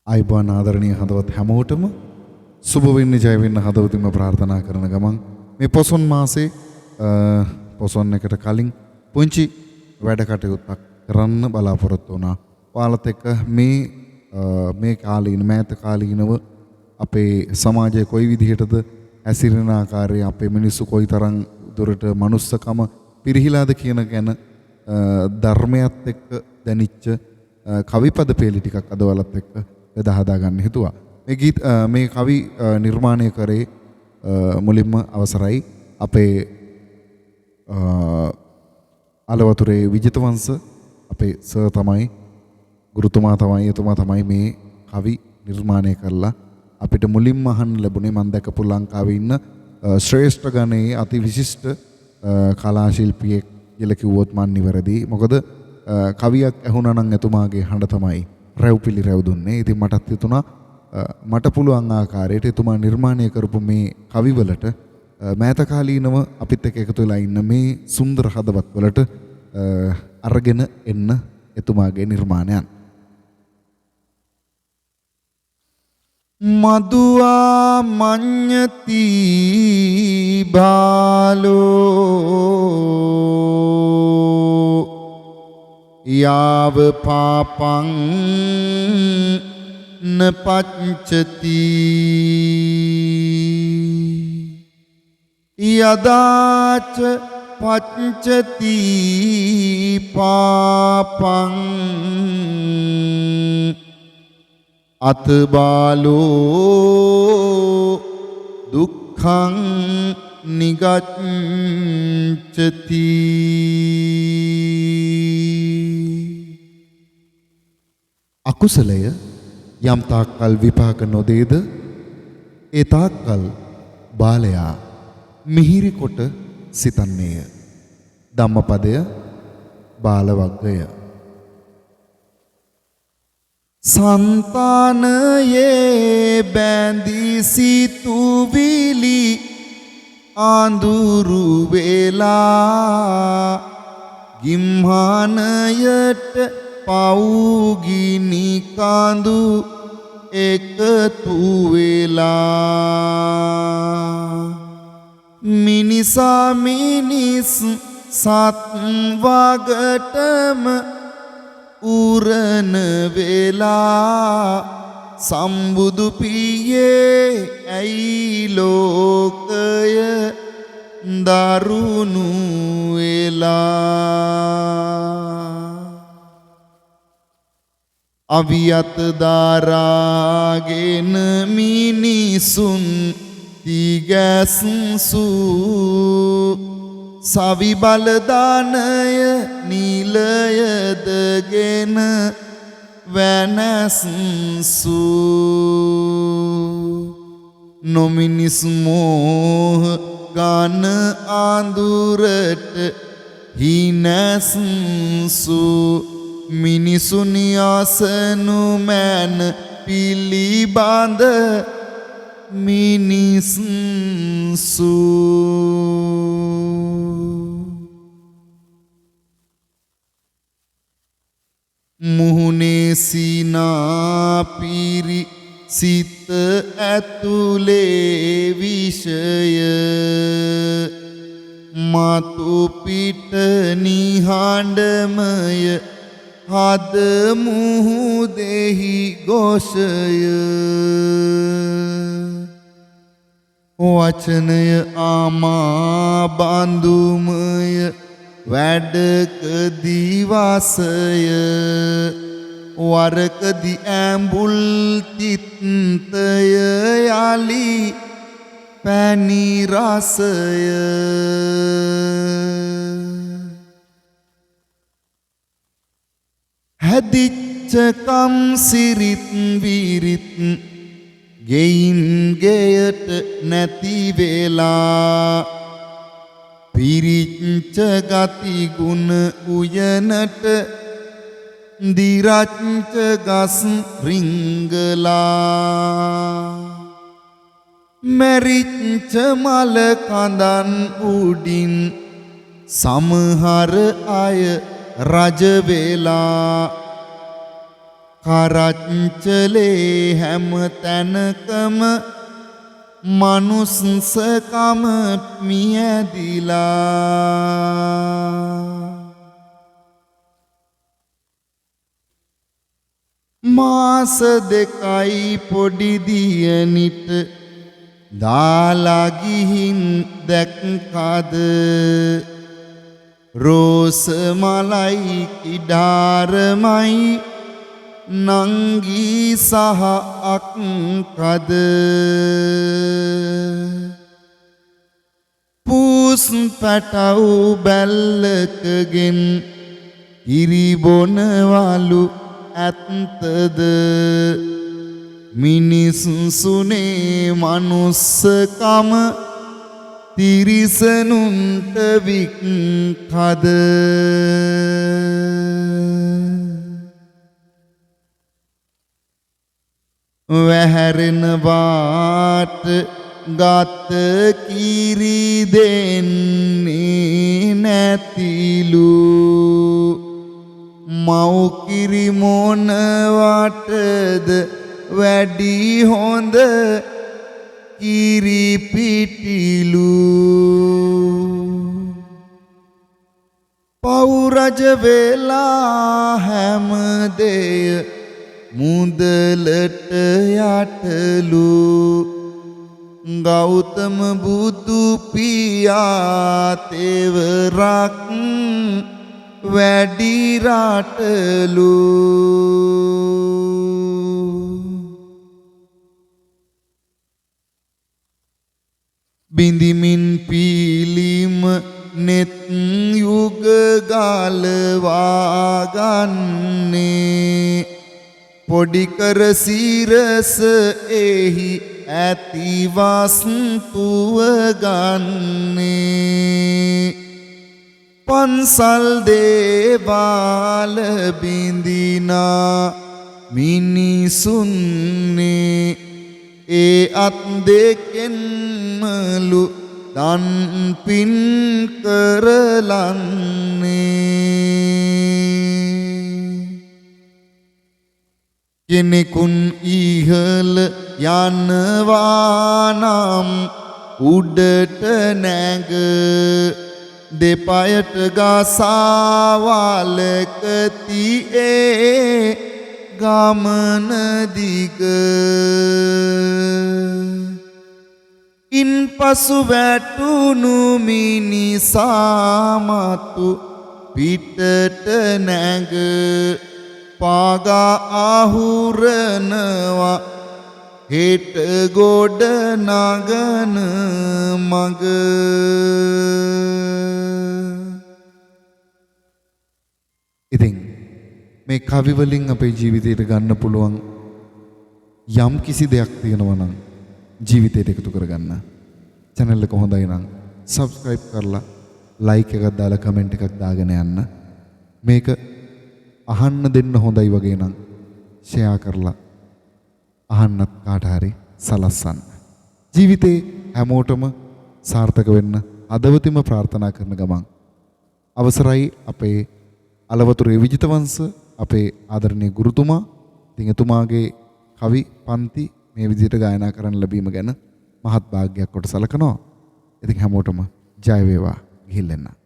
ආයුබෝවන් ආදරණීය හදවත් හැමෝටම සුබ වෙන්න ජය වෙන්න හදවතින්ම ප්‍රාර්ථනා කරන ගමන් මේ පොසොන් මාසේ පොසොන් එකට කලින් පුංචි වැඩ කටයුත්තක් කරන්න බලාපොරොත්තු වුණා. ඔයාලත් එක්ක මේ කාලීන මෑත කාලීනව අපේ සමාජය කොයි විදිහටද ඇසිරෙන ආකාරය අපේ මිනිස්සු කොයිතරම් දුරට මනුස්සකම පිරිහිලාද කියන ගැන ධර්මයත් එක්ක දැනිච්ච කවිපද පෙළි ටිකක් අද ඔයාලත් එක්ක හදා ගන්න හිතුවා. මේ කවි නිර්මාණය කරේ මුලින්ම අවසරයි අපේ අලවතුරේ විජිතවංශ අපේ සර් තමයි ගුරුතුමා තමයි එතුමා තමයි මේ කවි නිර්මාණය කරලා අපිට මුලින්ම අහන්න ලැබුණේ මම දැකපු ලංකාවේ ඉන්න ශ්‍රේෂ්ඨ ගණයේ අති විශිෂ්ට කලා ශිල්පියෙක් කියලා කිව්වොත් මන් නිවැරදි. මොකද කවියක් ඇහුණා නම් එතුමාගේ හඬ තමයි රැව්පිලි රැව් දුන්නේ. ඉතින් මටත් හිතුණා මට පුළුවන් ආකාරයට එතුමා නිර්මාණය කරපු මේ කවිවලට මෑත කාලීනව අපිත් එක්ක එකතු වෙලා ඉන්න මේ සුන්දර හදවත් වලට අරගෙන එන්න එතුමාගේ නිර්මාණයන්. මදුවා මඤ්ඤති බාලෝ යාව පාපං නපච්චති යදාච පච්චති පාපං අතබාලෝ දුක්ඛං නිගච්ඡති. අකුසලය යම් තාක්කල් විපාක නොදේද ඒ තාක්කල් බාලයා මිහිරි කොට සිතන්නේය. ධම්මපදය බාල වග්ගය. සන්තානයේ බැඳී සිතුවිලි ආඳුරු වේලා ගිම්හානයට පවුගිනි කඳු එකතු වෙලා මිනිසා මිනිස් සත් වගටම උරන වෙලා සම්බුදු පියේ ඇයි ලෝකය දරුණු වෙලා අවියත් දාරාගෙන මිනිසුන් තිගැස්සු සවි බලදානය නිලයදගෙන වැනැස්සු නොමිනිස් මෝහ ගන අඳුරට හිනැස්සු මිනිසුනි අසනු මැන පිළිබඳ මිනිස්සු මුහුණේ සිනා පිරි සිත ඇතුලේ විෂය මතු පිට නිහඬමය හද මුහුදෙහි ගොෂය වචනය ආමා බඳුමය වැඩකදි වාසය වරකදි ඇඹුල් තිත්තය යලි පැණි රසය හැදිච්ච කම් සිරිත් විරිත් ගෙයින් ගෙයට නැති වෙලා පිරිච්ච ගති ගුණ උයනට දිරච්ච ගස් රිංගලා මැරිච්ච මල කඳන් උඩින් සමහර අය රජ වෙලා කරච්චලේ හැම තැනකම මනුස්සකම මියදිලා මාස දෙකයි පොඩි දියනිට දාලා ගිහින් දැක්කද රෝස මලයි කිඩාරමයි නංගී සහ අක්කද පූස් පැටව් බැල්ලකගෙන් ඉරිබොනවලු ඇත්තද මිනිස්සුනේ මනුස්සකම තිරිසනුන්ට වික්කද වැහැරෙන වාට ගත කිරි දෙන්නේ නැතිලු මව්කිරි මොන වටද වැඩි හොඳ කිරි පිටිලු පෞරජ වෙලා හැම දෙය මුදලට යටලු ගෞතම බුදු පියා තෙවරක් වැඩි රටලු බිඳිමින් පීලිම නෙත් යුග ගලවා ගන්නේ පොඩි කර සිරස එහි ඇති වස්තුව ගන්නේ පන්සල් දේවාල බිඳිනා මිනිසුන්නේ ඒ අත් දෙකෙන්මලු දන් පින් කරලන්නේ කෙනෙකුන් ඉහළ යනවා නම් උඩට නැග දෙපයට ගසාවලක තියේ ගමන දිග ඉන්පසු වැටුණු මිනිසාමතු පිටට නැග පාගා අහුරනවා හෙට ගොඩ නගන මග ඉතින් මේ කවි වලින් අපේ ජීවිතයට ගන්න පුළුවන් යම් කිසි දෙයක් තියෙනවා නම් ජීවිතයට එකතු කරගන්න channel එක හොඳයි නම් subscribe කරලා like එකක් දාලා comment එකක් දාගෙන යන්න මේක අහන්න දෙන්න හොඳයි වගේ නම් share කරලා අහන්නත් කාට හරි සලස්සන්න ජීවිතේ හැමෝටම සාර්ථක වෙන්න අදවතිම ප්‍රාර්ථනා කරන ගමන් අවසරයි අපේ අලවතුරේ විජිතවංශ අපේ ආදරණීය ගුරුතුමා ඉතින් එතුමාගේ කවි පන්ති මේ විදිහට ගායනා කරන්න ලැබීම ගැන මහත් වාග්යක් කොට සලකනවා. ඉතින් හැමෝටම ජය වේවා ගිහිල්ලා එන්න.